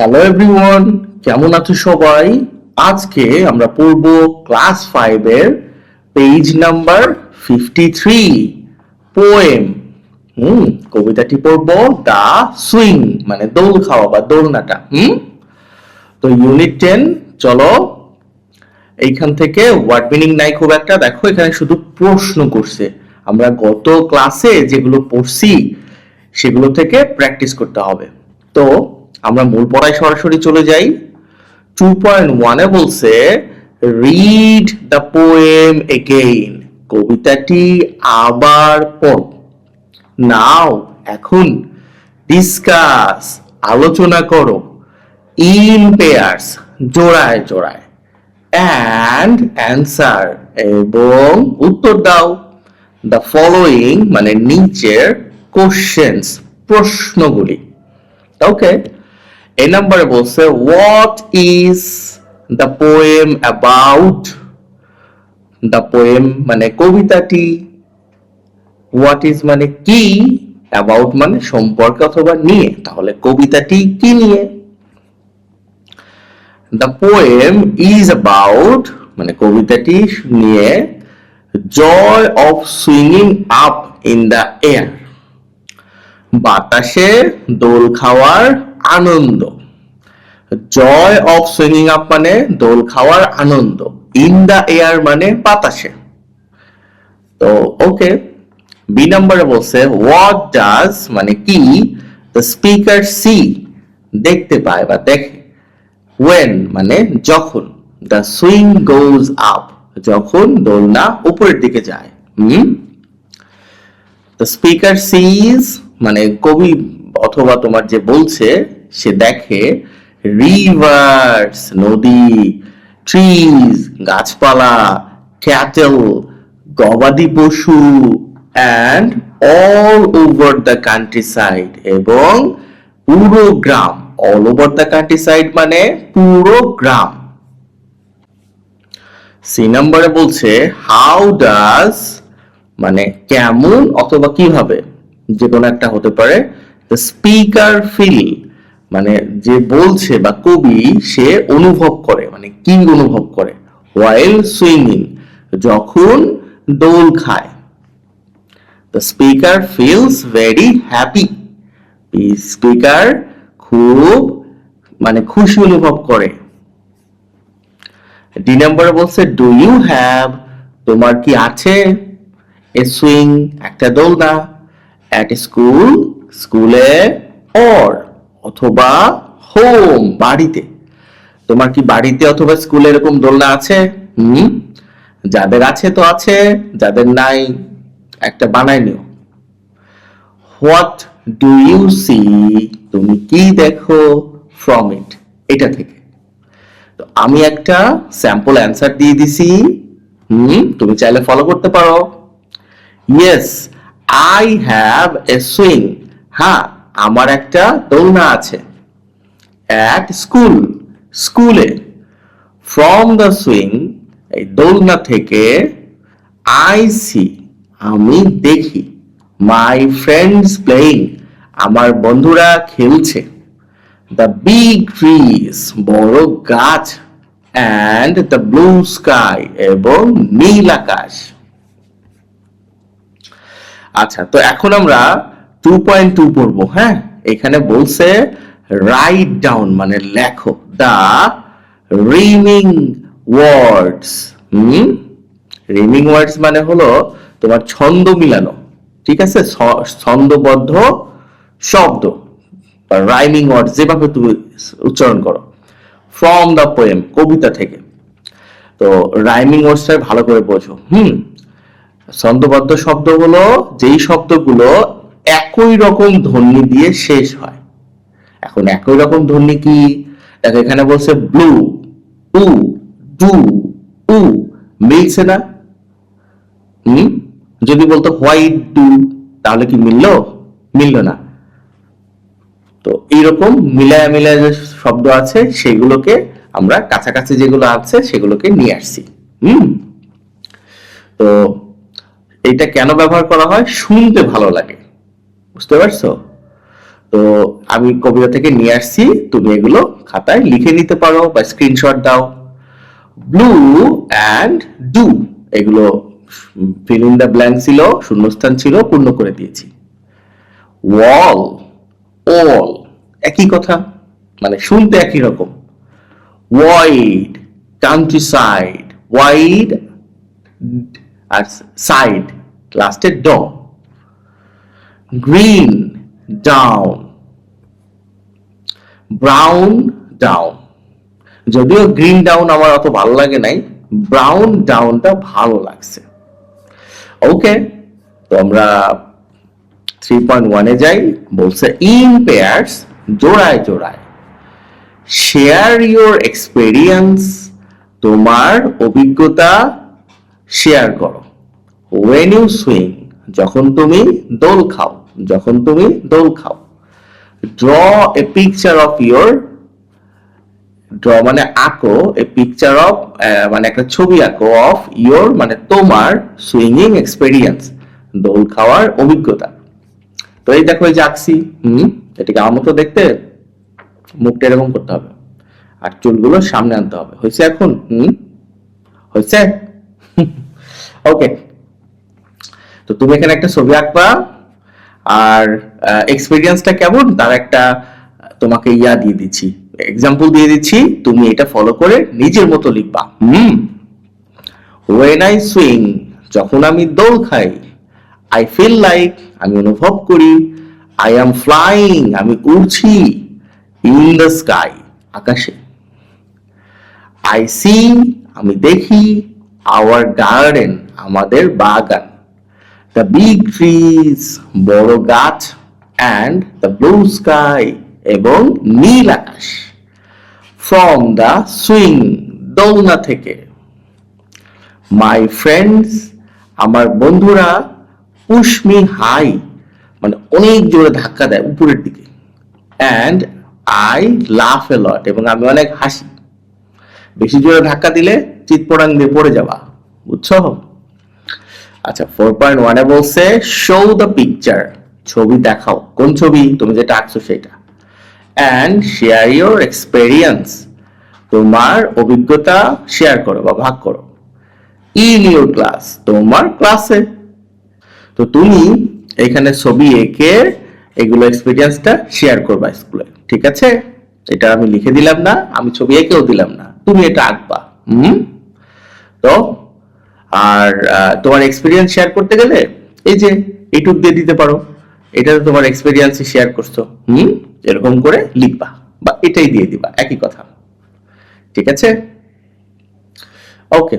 Hello everyone, কেমন আছো সবাই? আজকে আমরা পড়ব ক্লাস 5 এর পেজ নাম্বার 53 পোয়েম। কবিতাটি পড়ব দা সুইং মানে দোল খাওয়া বা দোলনাটা। তো ইউনিট 10, চলো এইখান থেকে ওয়ার্ড মিনিং নাই খুব একটা, দেখো এখানে শুধু প্রশ্ন করছে। আমরা গত ক্লাসে যেগুলো পড়ছি সেগুলো থেকে প্র্যাকটিস করতে হবে। তো আমরা মূল পড়ায় সরাসরি চলে যাই। 2.1 এ বলছে রিড দ্য পোয়েম এগেইন, কবিতাটি আবার পড়ো। নাও এখন, ডিসকাস আলোচনা করো, ইন পেয়ার্স জোড়ায় জোড়ায়, অ্যান্ড অ্যান্সার এবং উত্তর দাও দ্য ফলোইং মানে নিচের কোশ্চেন্স প্রশ্নগুলি। ওকে, এই নাম্বারে বলছে what is the poem about. The poem মানে কবিতাটি, হোয়াট ইজ মানে কি, অ্যাবাউট মানে সম্পর্কে অথবা নিয়ে, তাহলে কবিতাটি কি নিয়ে। দ্য পোয়েম ইজ অ্যাবাউট মানে কবিতাটি নিয়ে জয় অফ সুইংিং আপ ইন দ্য এয়ার, বাতাসে দোল খাওয়ার আনন্দ। জয় অফ সুইংিং আপ মানে দোল খাওয়ার আনন্দ, ইন দ্য এয়ার মানে বাতাসে। তো ওকে, বি নাম্বারে বলছে হোয়াট ডাজ মানে কি দ্য স্পিকার সি দেখতে পায় বা দেখে, when মানে যখন, দ্য সুইং গোজ আপ যখন দোলনা উপরের দিকে যায়। দ্য স্পিকার সিজ মানে কবি অথবা তোমার যে বলছে সে দেখে রিভার্স নদী, ট্রিজ গাছপালা, ক্যাটেল গবাদি পশু, and all over the countryside এবং পুরো গ্রাম। All over the countryside মানে পুরো গ্রাম। সি নম্বরে বলছে হাউ ডাজ মানে কেমন অথবা কিভাবে, যে কোনো একটা হতে পারে। দ্য স্পিকার ফিল মানে যে বলছে বা কবি সে অনুভব করে মানে কি অনুভব করে, হোয়াইল সুইংিং যখন দোল খায়। The speaker feels very happy, speaker খুব মানে খুশি অনুভব করে। ডি নম্বরে বলছে ডু ইউ হ্যাভ তোমার কি আছে, এ সুইং একটা দোলনা, অ্যাট স্কুল স্কুলে, অর অথবা হোম বাড়িতে। তোমার কি বাড়িতে অথবা স্কুলে এরকম দোলনা আছে? যাদের আছে তো আছে, যাদের নাই একটা বানাই নিও। হোয়াট ডু ইউ সি তুমি কি দেখো, ফ্রম ইট এটা থেকে। তো আমি একটা স্যাম্পল অ্যান্সার দিয়ে দিছি, তুমি চাইলে ফলো করতে পারো। Yes I have a swing, হ্যাঁ আমার একটা দোলনা আছে। অ্যাট স্কুল স্কুলে, ফ্রম দ্য সুইং এই দোলনা থেকে, আই সি আমি দেখি, মাই ফ্রেন্ডস প্লেইং আমার বন্ধুরা খেলছে, দ্য বিগ ট্রিজ বড় গাছ, অ্যান্ড দ্য ব্লু স্কাই এবং নীল আকাশ। আচ্ছা, তো এখন আমরা 2.2 পড়বো। হ্যাঁ, এখানে বলছে রাইট ডাউন মানে লেখো দা রিমিং ওয়ার্ডস। রিমিং ওয়ার্ডস মানে হলো তোমার ছন্দ মিলানো, ঠিক আছে, ছন্দবদ্ধ শব্দ বা রাইমিং ওয়ার্ডস যেভাবে তুমি উচ্চারণ করো। ফ্রম দ্য পোয়েম কবিতা থেকে। তো রাইমিং ওয়ার্ডসটা ভালো করে বোঝো। ছন্দবদ্ধ শব্দ হলো যেই শব্দগুলো একই রকম ধ্বনি দিয়ে শেষ হয়। এখন একই রকম ধ্বনি কি, দেখো এখানে বলছে ব্লু, উ, ডু, উ, মিলছে না। যদি বলতো হোয়াইট ডু তাহলে কি মিললো? মিললো না। তো এইরকম মিলায়া মিলায়া যে শব্দ আছে সেগুলোকে আমরা কাছাকাছি যেগুলো আছে সেগুলোকে নিয়ে আসছি। তো এটা কেন ব্যবহার করা হয়? শুনতে ভালো লাগে, বুঝতে পারছো? তো আমি কবিতা থেকে নিয়ে আসছি, তুমি এগুলো খাতায় লিখে নিতে পারো বা স্ক্রিনশট দাও। ব্লু অ্যান্ড ডু, এগুলো ফিল ইন দ্য ব্ল্যাঙ্ক ছিল, শূন্যস্থান ছিল, পূর্ণ করে দিয়েছি। ওয়াল, অল, একই কথা, মানে শুনতে একই রকম। ওয়াইড, কান্ট্রি সাইড, ওয়াইড আর সাইড, লাস্টে ড। Green, down, brown, down. যদিও গ্রিন ডাউন আমার অত ভালো লাগে নাই, ব্রাউন ডাউনটা ভালো লাগছে। ওকে, তো আমরা 3.1 এ যাই। বলছে ইন পেয়ার্স, জোড়ায় জোড়ায়। শেয়ার ইউর এক্সপেরিয়েন্স, তোমার অভিজ্ঞতা শেয়ার করো। ওয়েন ইউ সুইং, যখন তুমি দোল খাও, যখন তুমি দোল খাও। Draw a picture of your, draw মানে আঁকো, এ পিকচার অফ মানে একটা ছবি আঁকো, অফ ইউর মানে তোমার, সুইংিং এক্সপেরিয়েন্স দোল খাওয়ার অভিজ্ঞতা। তো এই দেখো এই যে আঁকছি, এটাকে আমার মতো দেখতে, মুখটা এরকম করতে হবে আর চুলগুলো সামনে আনতে হবে। হয়েছে এখন? হয়েছে? ওকে, তো তুমি এখানে একটা ছবি আঁকবা আর এক্সপেরিয়েন্সটা কেমন তার একটা তোমাকে ইয়া দিয়ে দিচ্ছি, এক্সাম্পল দিয়ে দিচ্ছি, তুমি এটা ফলো করে নিজের মতো লিখবা। When I swing, যখন আমি দোল খাই। I feel like, আমি অনুভব করি। I am flying, আমি উড়ছি। In the sky, আকাশে। I see, আমি দেখি। Our garden, আমাদের বাগান। The big trees, বড় গাছ। And the blue sky, এবং নীল আকাশ। From the swing, দোলনা থেকে। My friends, আমার বন্ধুরা। Push me high, মানে অনেক জোরে ধাক্কা দেয় উপরের দিকে। And I laugh a lot, এবং আমি অনেক হাসি। বেশি জোরে ধাক্কা দিলে চিৎপটাং দিয়ে পড়ে যাবা, বুঝছো? আচ্ছা, 4.1 এ বলছে শো দ্য পিকচার, ছবি দেখাও। কোন ছবি? তুমি যেটা আঁকছো সেটা। And share your experience, তোমার অভিজ্ঞতা শেয়ার করো বা ভাগ করো। In your class, তোমার ক্লাসে। তো তুমি এখানে ছবি এঁকে এগুলো এক্সপেরিয়েন্সটা শেয়ার করবা স্কুলে, ঠিক আছে? এটা আমি লিখে দিলাম না, আমি ছবি এঁকেও দিলাম না, তুমি এটা আঁকবা। তো আর তোমার এক্সপেরিয়েন্স শেয়ার করতে গেলে এই যে এইটুক দিয়ে দিতে পারো, এটা তো তোমার এক্সপেরিয়েন্স শেয়ার করছো, এরকম করে লিখবা বা এটাই দিয়ে দিবা, একই কথা, ঠিক আছে? ওকে,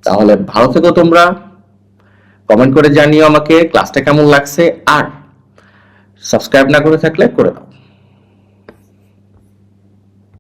তাহলে ভালো থেকো তোমরা, কমেন্ট করে জানিও আমাকে ক্লাসটা কেমন লাগছে, আর সাবস্ক্রাইব না করে থাকলে করে দাও।